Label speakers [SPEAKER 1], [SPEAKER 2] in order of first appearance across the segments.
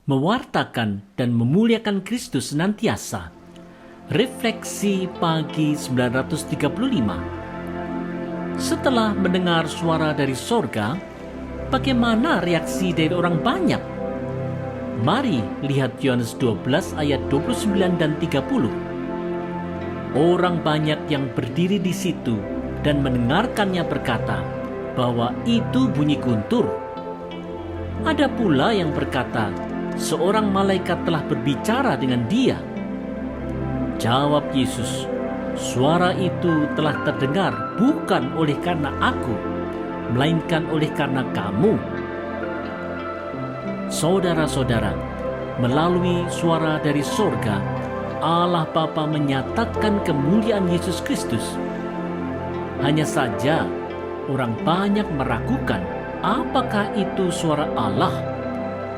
[SPEAKER 1] mewartakan dan memuliakan Kristus senantiasa. Refleksi pagi 935. Setelah mendengar suara dari sorga, bagaimana reaksi dari orang banyak? Mari lihat Yohanes 12 ayat 29 dan 30. Orang banyak yang berdiri di situ dan mendengarkannya berkata bahwa itu bunyi guntur. Ada pula yang berkata, seorang malaikat telah berbicara dengan dia. Jawab Yesus, suara itu telah terdengar bukan oleh karena aku, melainkan oleh karena kamu. Saudara-saudara, melalui suara dari sorga, Allah Bapa menyatakan kemuliaan Yesus Kristus. Hanya saja, orang banyak meragukan apakah itu suara Allah,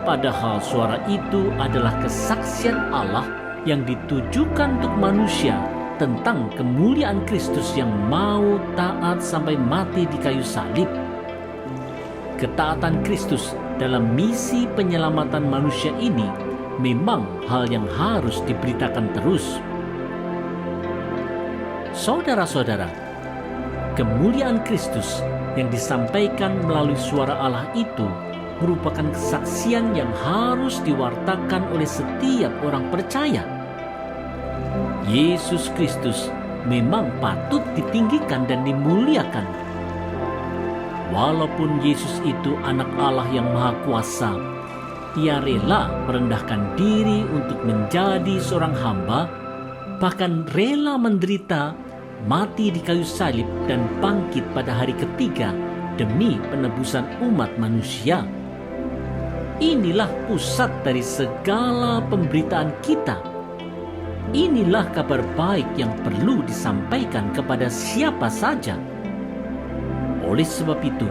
[SPEAKER 1] padahal suara itu adalah kesaksian Allah yang ditujukan untuk manusia tentang kemuliaan Kristus yang mau taat sampai mati di kayu salib. Ketaatan Kristus dalam misi penyelamatan manusia ini memang hal yang harus diberitakan terus. Saudara-saudara, kemuliaan Kristus yang disampaikan melalui suara Allah itu merupakan kesaksian yang harus diwartakan oleh setiap orang percaya. Yesus Kristus memang patut ditinggikan dan dimuliakan. Walaupun Yesus itu anak Allah yang Maha Kuasa, Ia rela merendahkan diri untuk menjadi seorang hamba, bahkan rela menderita, mati di kayu salib dan bangkit pada hari ketiga demi penebusan umat manusia. Inilah pusat dari segala pemberitaan kita. Inilah kabar baik yang perlu disampaikan kepada siapa saja. Oleh sebab itu,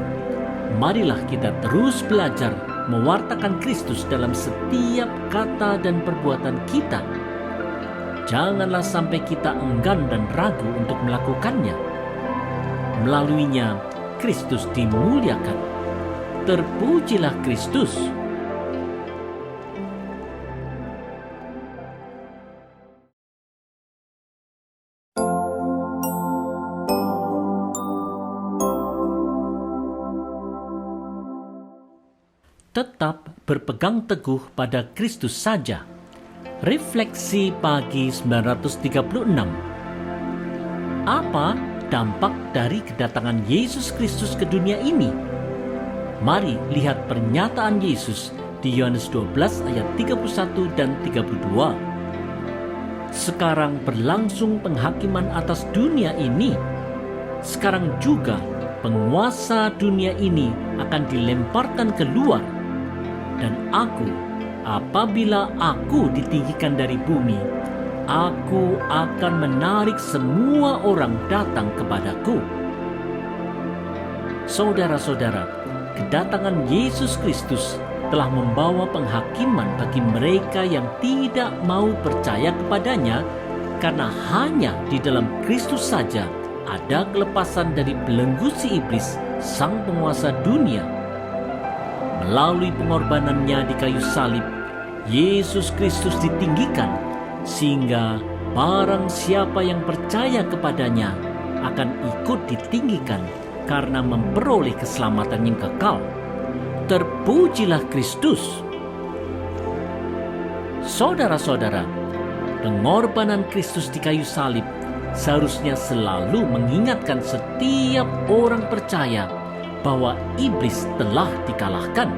[SPEAKER 1] marilah kita terus belajar mewartakan Kristus dalam setiap kata dan perbuatan kita. Janganlah sampai kita enggan dan ragu untuk melakukannya. Melaluinya, Kristus dimuliakan. Terpujilah Kristus. Tetap berpegang teguh pada Kristus saja. Refleksi pagi 936. Apa dampak dari kedatangan Yesus Kristus ke dunia ini? Mari lihat pernyataan Yesus di Yohanes 12 ayat 31 dan 32. Sekarang berlangsung penghakiman atas dunia ini. Sekarang juga penguasa dunia ini akan dilemparkan keluar. Dan aku, apabila aku ditinggikan dari bumi, aku akan menarik semua orang datang kepadaku. Saudara-saudara, kedatangan Yesus Kristus telah membawa penghakiman bagi mereka yang tidak mau percaya kepadanya, karena hanya di dalam Kristus saja ada kelepasan dari belenggu si iblis, sang penguasa dunia. Melalui pengorbanannya di kayu salib, Yesus Kristus ditinggikan, sehingga barang siapa yang percaya kepadanya akan ikut ditinggikan karena memperoleh keselamatan yang kekal. Terpujilah Kristus. Saudara-saudara, pengorbanan Kristus di kayu salib seharusnya selalu mengingatkan setiap orang percaya bahwa iblis telah dikalahkan.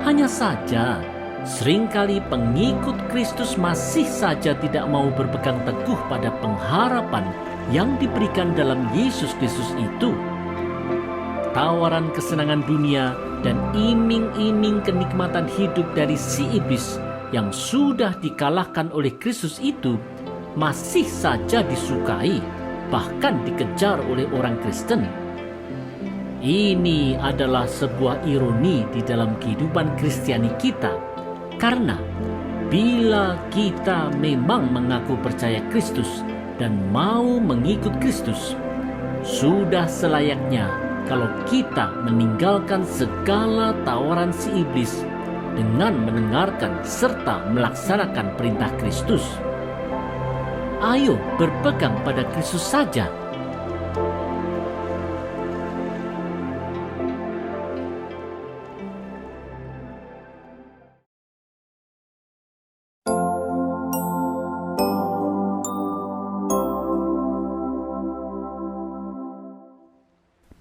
[SPEAKER 1] Hanya saja, seringkali pengikut Kristus masih saja tidak mau berpegang teguh pada pengharapan yang diberikan dalam Yesus Kristus itu. Tawaran kesenangan dunia dan iming-iming kenikmatan hidup dari si iblis yang sudah dikalahkan oleh Kristus itu masih saja disukai, bahkan dikejar oleh orang Kristen. Ini adalah sebuah ironi di dalam kehidupan Kristiani kita, karena bila kita memang mengaku percaya Kristus dan mau mengikut Kristus, sudah selayaknya kalau kita meninggalkan segala tawaran si iblis dengan mendengarkan serta melaksanakan perintah Kristus. Ayo berpegang pada Kristus saja.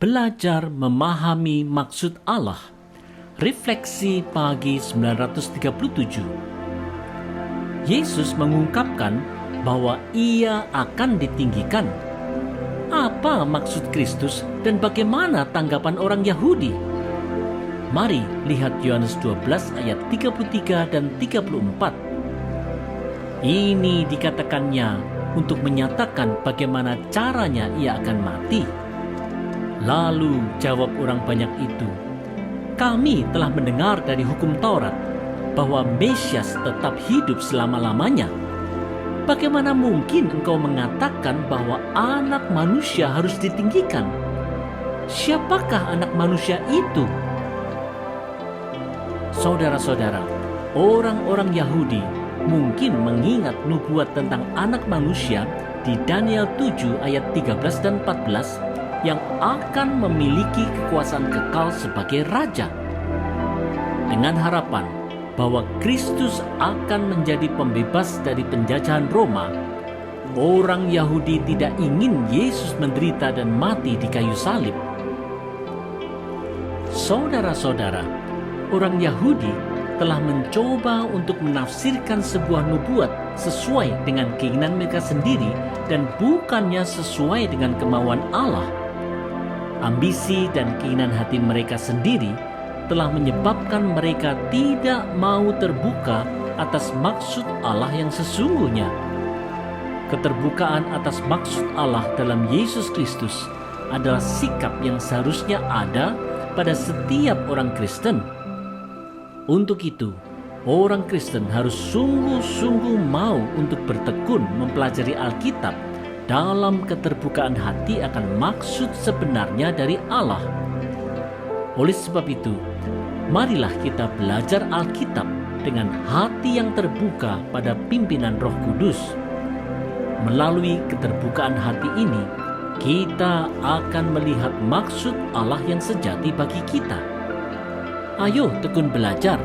[SPEAKER 1] Belajar memahami maksud Allah. Refleksi pagi 937. Yesus mengungkapkan bahwa Ia akan ditinggikan. Apa maksud Kristus dan bagaimana tanggapan orang Yahudi? Mari lihat Yohanes 12 ayat 33 dan 34. Ini dikatakannya untuk menyatakan bagaimana caranya Ia akan mati. Lalu jawab orang banyak itu, "Kami telah mendengar dari hukum Taurat bahwa Mesias tetap hidup selama-lamanya. Bagaimana mungkin engkau mengatakan bahwa anak manusia harus ditinggikan? Siapakah anak manusia itu?" Saudara-saudara, orang-orang Yahudi mungkin mengingat nubuat tentang anak manusia di Daniel 7 ayat 13 dan 14 yang akan memiliki kekuasaan kekal sebagai raja. Dengan harapan bahwa Kristus akan menjadi pembebas dari penjajahan Roma, orang Yahudi tidak ingin Yesus menderita dan mati di kayu salib. Saudara-saudara, orang Yahudi telah mencoba untuk menafsirkan sebuah nubuat sesuai dengan keinginan mereka sendiri dan bukannya sesuai dengan kemauan Allah. Ambisi dan keinginan hati mereka sendiri telah menyebabkan mereka tidak mau terbuka atas maksud Allah yang sesungguhnya. Keterbukaan atas maksud Allah dalam Yesus Kristus adalah sikap yang seharusnya ada pada setiap orang Kristen. Untuk itu, orang Kristen harus sungguh-sungguh mau untuk bertekun mempelajari Alkitab dalam keterbukaan hati akan maksud sebenarnya dari Allah. Oleh sebab itu, marilah kita belajar Alkitab dengan hati yang terbuka pada pimpinan Roh Kudus. Melalui keterbukaan hati ini, kita akan melihat maksud Allah yang sejati bagi kita. Ayo tekun belajar.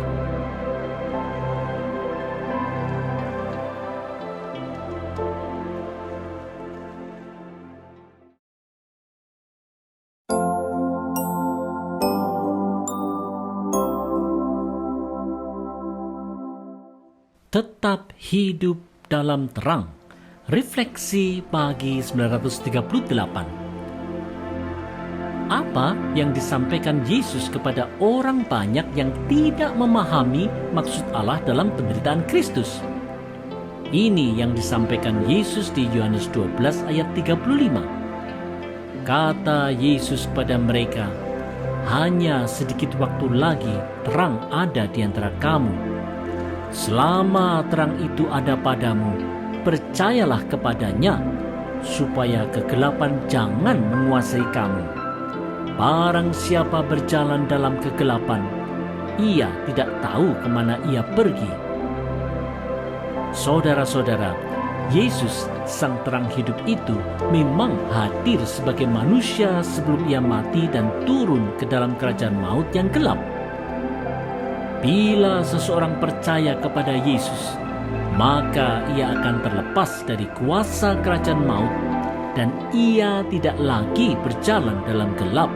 [SPEAKER 1] Tetap hidup dalam terang. Refleksi pagi 938. Apa yang disampaikan Yesus kepada orang banyak yang tidak memahami maksud Allah dalam penderitaan Kristus? Ini yang disampaikan Yesus di Yohanes 12 ayat 35. Kata Yesus pada mereka, "Hanya sedikit waktu lagi terang ada di antara kamu. Selama terang itu ada padamu, percayalah kepadanya, supaya kegelapan jangan menguasai kamu. Barang siapa berjalan dalam kegelapan, ia tidak tahu kemana ia pergi." Saudara-saudara, Yesus, sang terang hidup itu, memang hadir sebagai manusia sebelum ia mati dan turun ke dalam kerajaan maut yang gelap. Bila seseorang percaya kepada Yesus, maka ia akan terlepas dari kuasa kerajaan maut dan ia tidak lagi berjalan dalam gelap.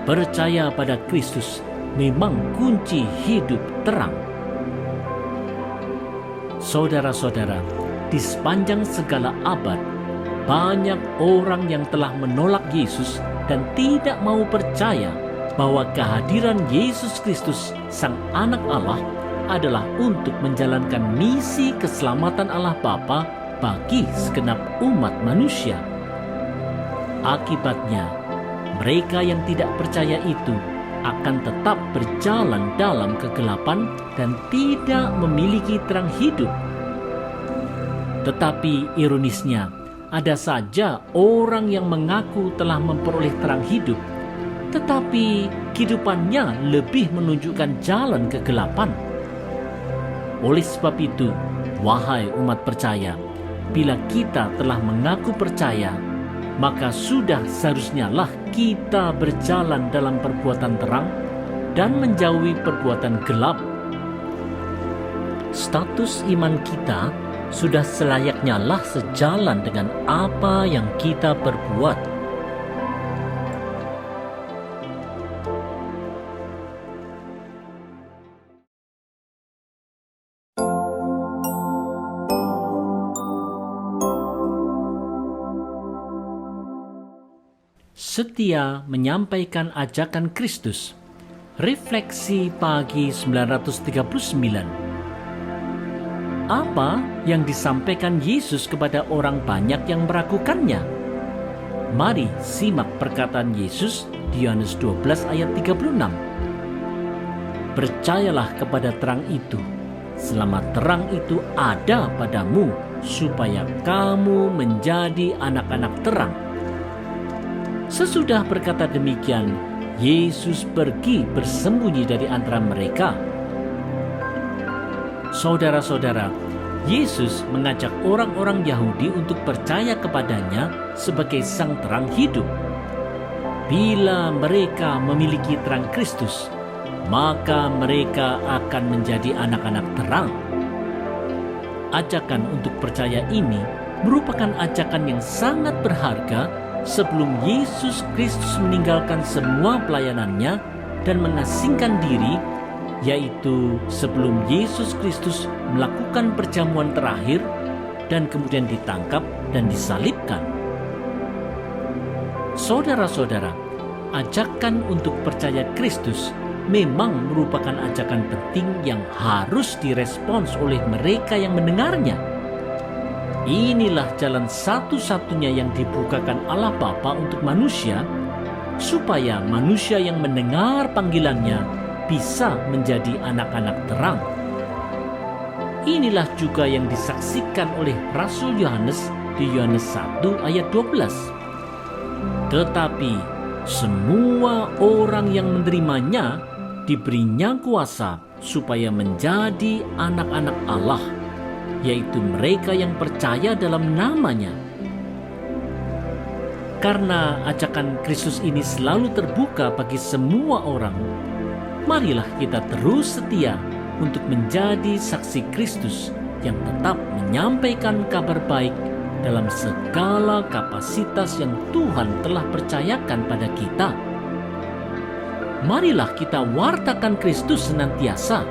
[SPEAKER 1] Percaya pada Kristus memang kunci hidup terang. Saudara-saudara, di sepanjang segala abad, banyak orang yang telah menolak Yesus dan tidak mau percaya bahwa kehadiran Yesus Kristus, Sang Anak Allah, adalah untuk menjalankan misi keselamatan Allah Bapa bagi segenap umat manusia. Akibatnya, mereka yang tidak percaya itu akan tetap berjalan dalam kegelapan dan tidak memiliki terang hidup. Tetapi ironisnya, ada saja orang yang mengaku telah memperoleh terang hidup, tetapi kehidupannya lebih menunjukkan jalan kegelapan. Oleh sebab itu, wahai umat percaya, bila kita telah mengaku percaya, maka sudah seharusnya lah kita berjalan dalam perbuatan terang dan menjauhi perbuatan gelap. Status iman kita sudah selayaknya lah sejalan dengan apa yang kita perbuat. Setia menyampaikan ajakan Kristus. Refleksi pagi 939. Apa yang disampaikan Yesus kepada orang banyak yang meragukannya? Mari simak perkataan Yesus di Yohanes 12 ayat 36. Percayalah kepada terang itu, selama terang itu ada padamu, supaya kamu menjadi anak-anak terang. Sesudah berkata demikian, Yesus pergi bersembunyi dari antara mereka. Saudara-saudara, Yesus mengajak orang-orang Yahudi untuk percaya kepadanya sebagai sang terang hidup. Bila mereka memiliki terang Kristus, maka mereka akan menjadi anak-anak terang. Ajakan untuk percaya ini merupakan ajakan yang sangat berharga sebelum Yesus Kristus meninggalkan semua pelayanannya dan mengasingkan diri, yaitu sebelum Yesus Kristus melakukan perjamuan terakhir dan kemudian ditangkap dan disalibkan. Saudara-saudara, ajakan untuk percaya Kristus memang merupakan ajakan penting yang harus direspons oleh mereka yang mendengarnya. Inilah jalan satu-satunya yang dibukakan Allah Bapa untuk manusia, supaya manusia yang mendengar panggilannya bisa menjadi anak-anak terang. Inilah juga yang disaksikan oleh Rasul Yohanes di Yohanes 1 ayat 12. Tetapi semua orang yang menerimanya diberinya kuasa supaya menjadi anak-anak Allah, yaitu mereka yang percaya dalam namanya. Karena ajakan Kristus ini selalu terbuka bagi semua orang, marilah kita terus setia untuk menjadi saksi Kristus yang tetap menyampaikan kabar baik dalam segala kapasitas yang Tuhan telah percayakan pada kita. Marilah kita wartakan Kristus senantiasa.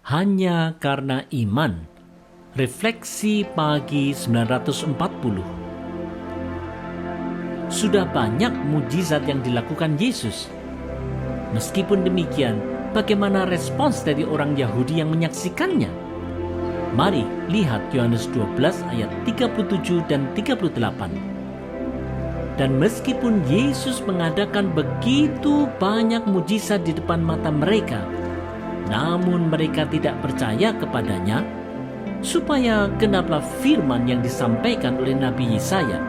[SPEAKER 1] Hanya karena iman. Refleksi pagi 940. Sudah banyak mujizat yang dilakukan Yesus. Meskipun demikian, bagaimana respons dari orang Yahudi yang menyaksikannya? Mari lihat Yohanes 12 ayat 37 dan 38. Dan meskipun Yesus mengadakan begitu banyak mujizat di depan mata mereka, namun mereka tidak percaya kepadanya, supaya genaplah firman yang disampaikan oleh Nabi Yesaya.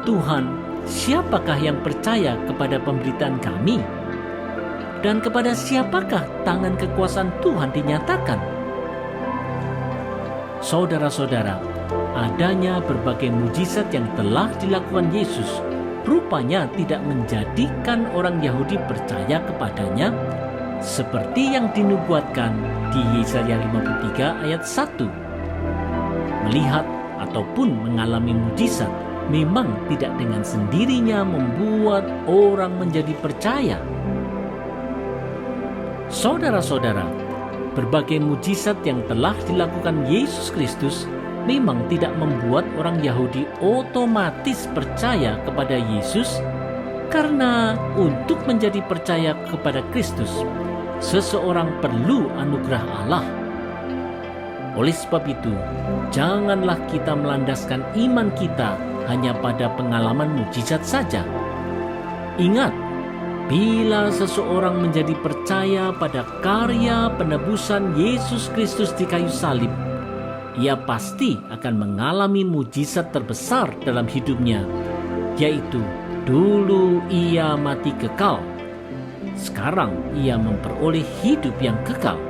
[SPEAKER 1] Tuhan, siapakah yang percaya kepada pemberitaan kami? Dan kepada siapakah tangan kekuasaan Tuhan dinyatakan? Saudara-saudara, adanya berbagai mujizat yang telah dilakukan Yesus rupanya tidak menjadikan orang Yahudi percaya kepadanya, seperti yang dinubuatkan di Yesaya 53 ayat 1. Melihat ataupun mengalami mujizat memang tidak dengan sendirinya membuat orang menjadi percaya. Saudara-saudara, berbagai mujizat yang telah dilakukan Yesus Kristus memang tidak membuat orang Yahudi otomatis percaya kepada Yesus, karena untuk menjadi percaya kepada Kristus, seseorang perlu anugerah Allah. Oleh sebab itu, janganlah kita melandaskan iman kita hanya pada pengalaman mujizat saja, Ingat, bila seseorang menjadi percaya pada karya penebusan Yesus Kristus di kayu salib, ia pasti akan mengalami mujizat terbesar dalam hidupnya, yaitu dulu ia mati kekal, sekarang ia memperoleh hidup yang kekal.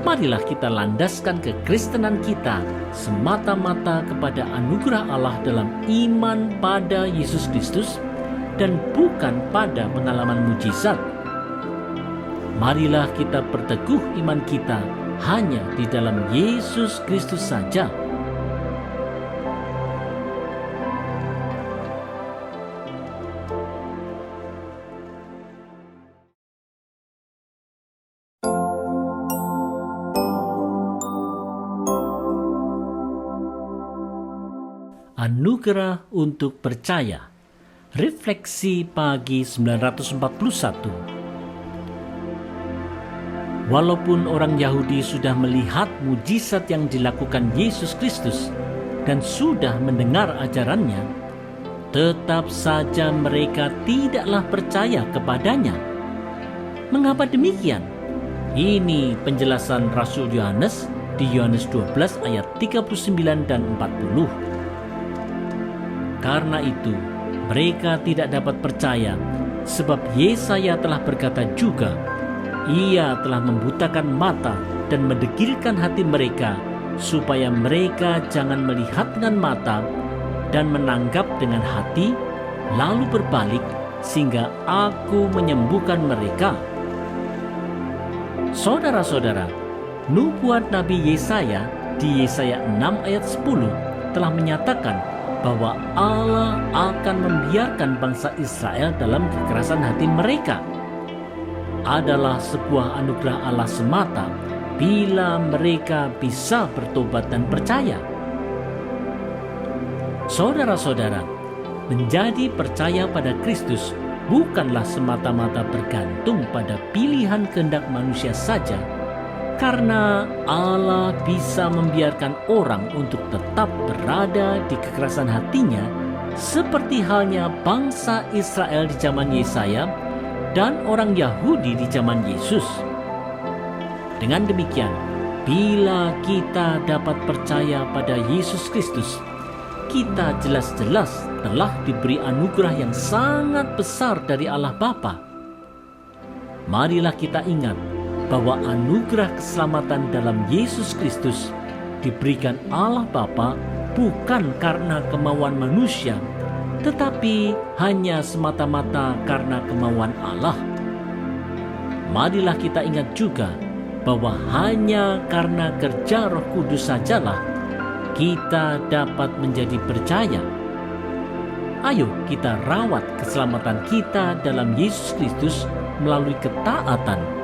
[SPEAKER 1] Marilah kita landaskan kekristenan kita semata-mata kepada anugerah Allah dalam iman pada Yesus Kristus dan bukan pada pengalaman mujizat. Marilah kita perteguh iman kita hanya di dalam Yesus Kristus saja. Anugerah untuk percaya. Refleksi pagi 941. Walaupun orang Yahudi sudah melihat mujizat yang dilakukan Yesus Kristus dan sudah mendengar ajarannya, tetap saja mereka tidaklah percaya kepadanya. Mengapa demikian? Ini penjelasan Rasul Yohanes di Yohanes 12 ayat 39 dan 40. Karena itu, mereka tidak dapat percaya, sebab Yesaya telah berkata juga, Ia telah membutakan mata dan mendegilkan hati mereka, supaya mereka jangan melihat dengan mata dan menanggap dengan hati, lalu berbalik, sehingga Aku menyembuhkan mereka. Saudara-saudara, nubuat Nabi Yesaya di Yesaya 6 ayat 10 telah menyatakan bahwa Allah akan membiarkan bangsa Israel dalam kekerasan hati mereka. Adalah sebuah anugerah Allah semata bila mereka bisa bertobat dan percaya. Saudara-saudara, menjadi percaya pada Kristus bukanlah semata-mata bergantung pada pilihan kehendak manusia saja, karena Allah bisa membiarkan orang untuk tetap berada di kekerasan hatinya, seperti halnya bangsa Israel di zaman Yesaya dan orang Yahudi di zaman Yesus. Dengan demikian, bila kita dapat percaya pada Yesus Kristus, kita jelas-jelas telah diberi anugerah yang sangat besar dari Allah Bapa. Marilah kita ingat bahwa anugerah keselamatan dalam Yesus Kristus diberikan Allah Bapa bukan karena kemauan manusia, tetapi hanya semata-mata karena kemauan Allah. Marilah kita ingat juga bahwa hanya karena kerja Roh Kudus sajalah kita dapat menjadi percaya. Ayo kita rawat keselamatan kita dalam Yesus Kristus melalui ketaatan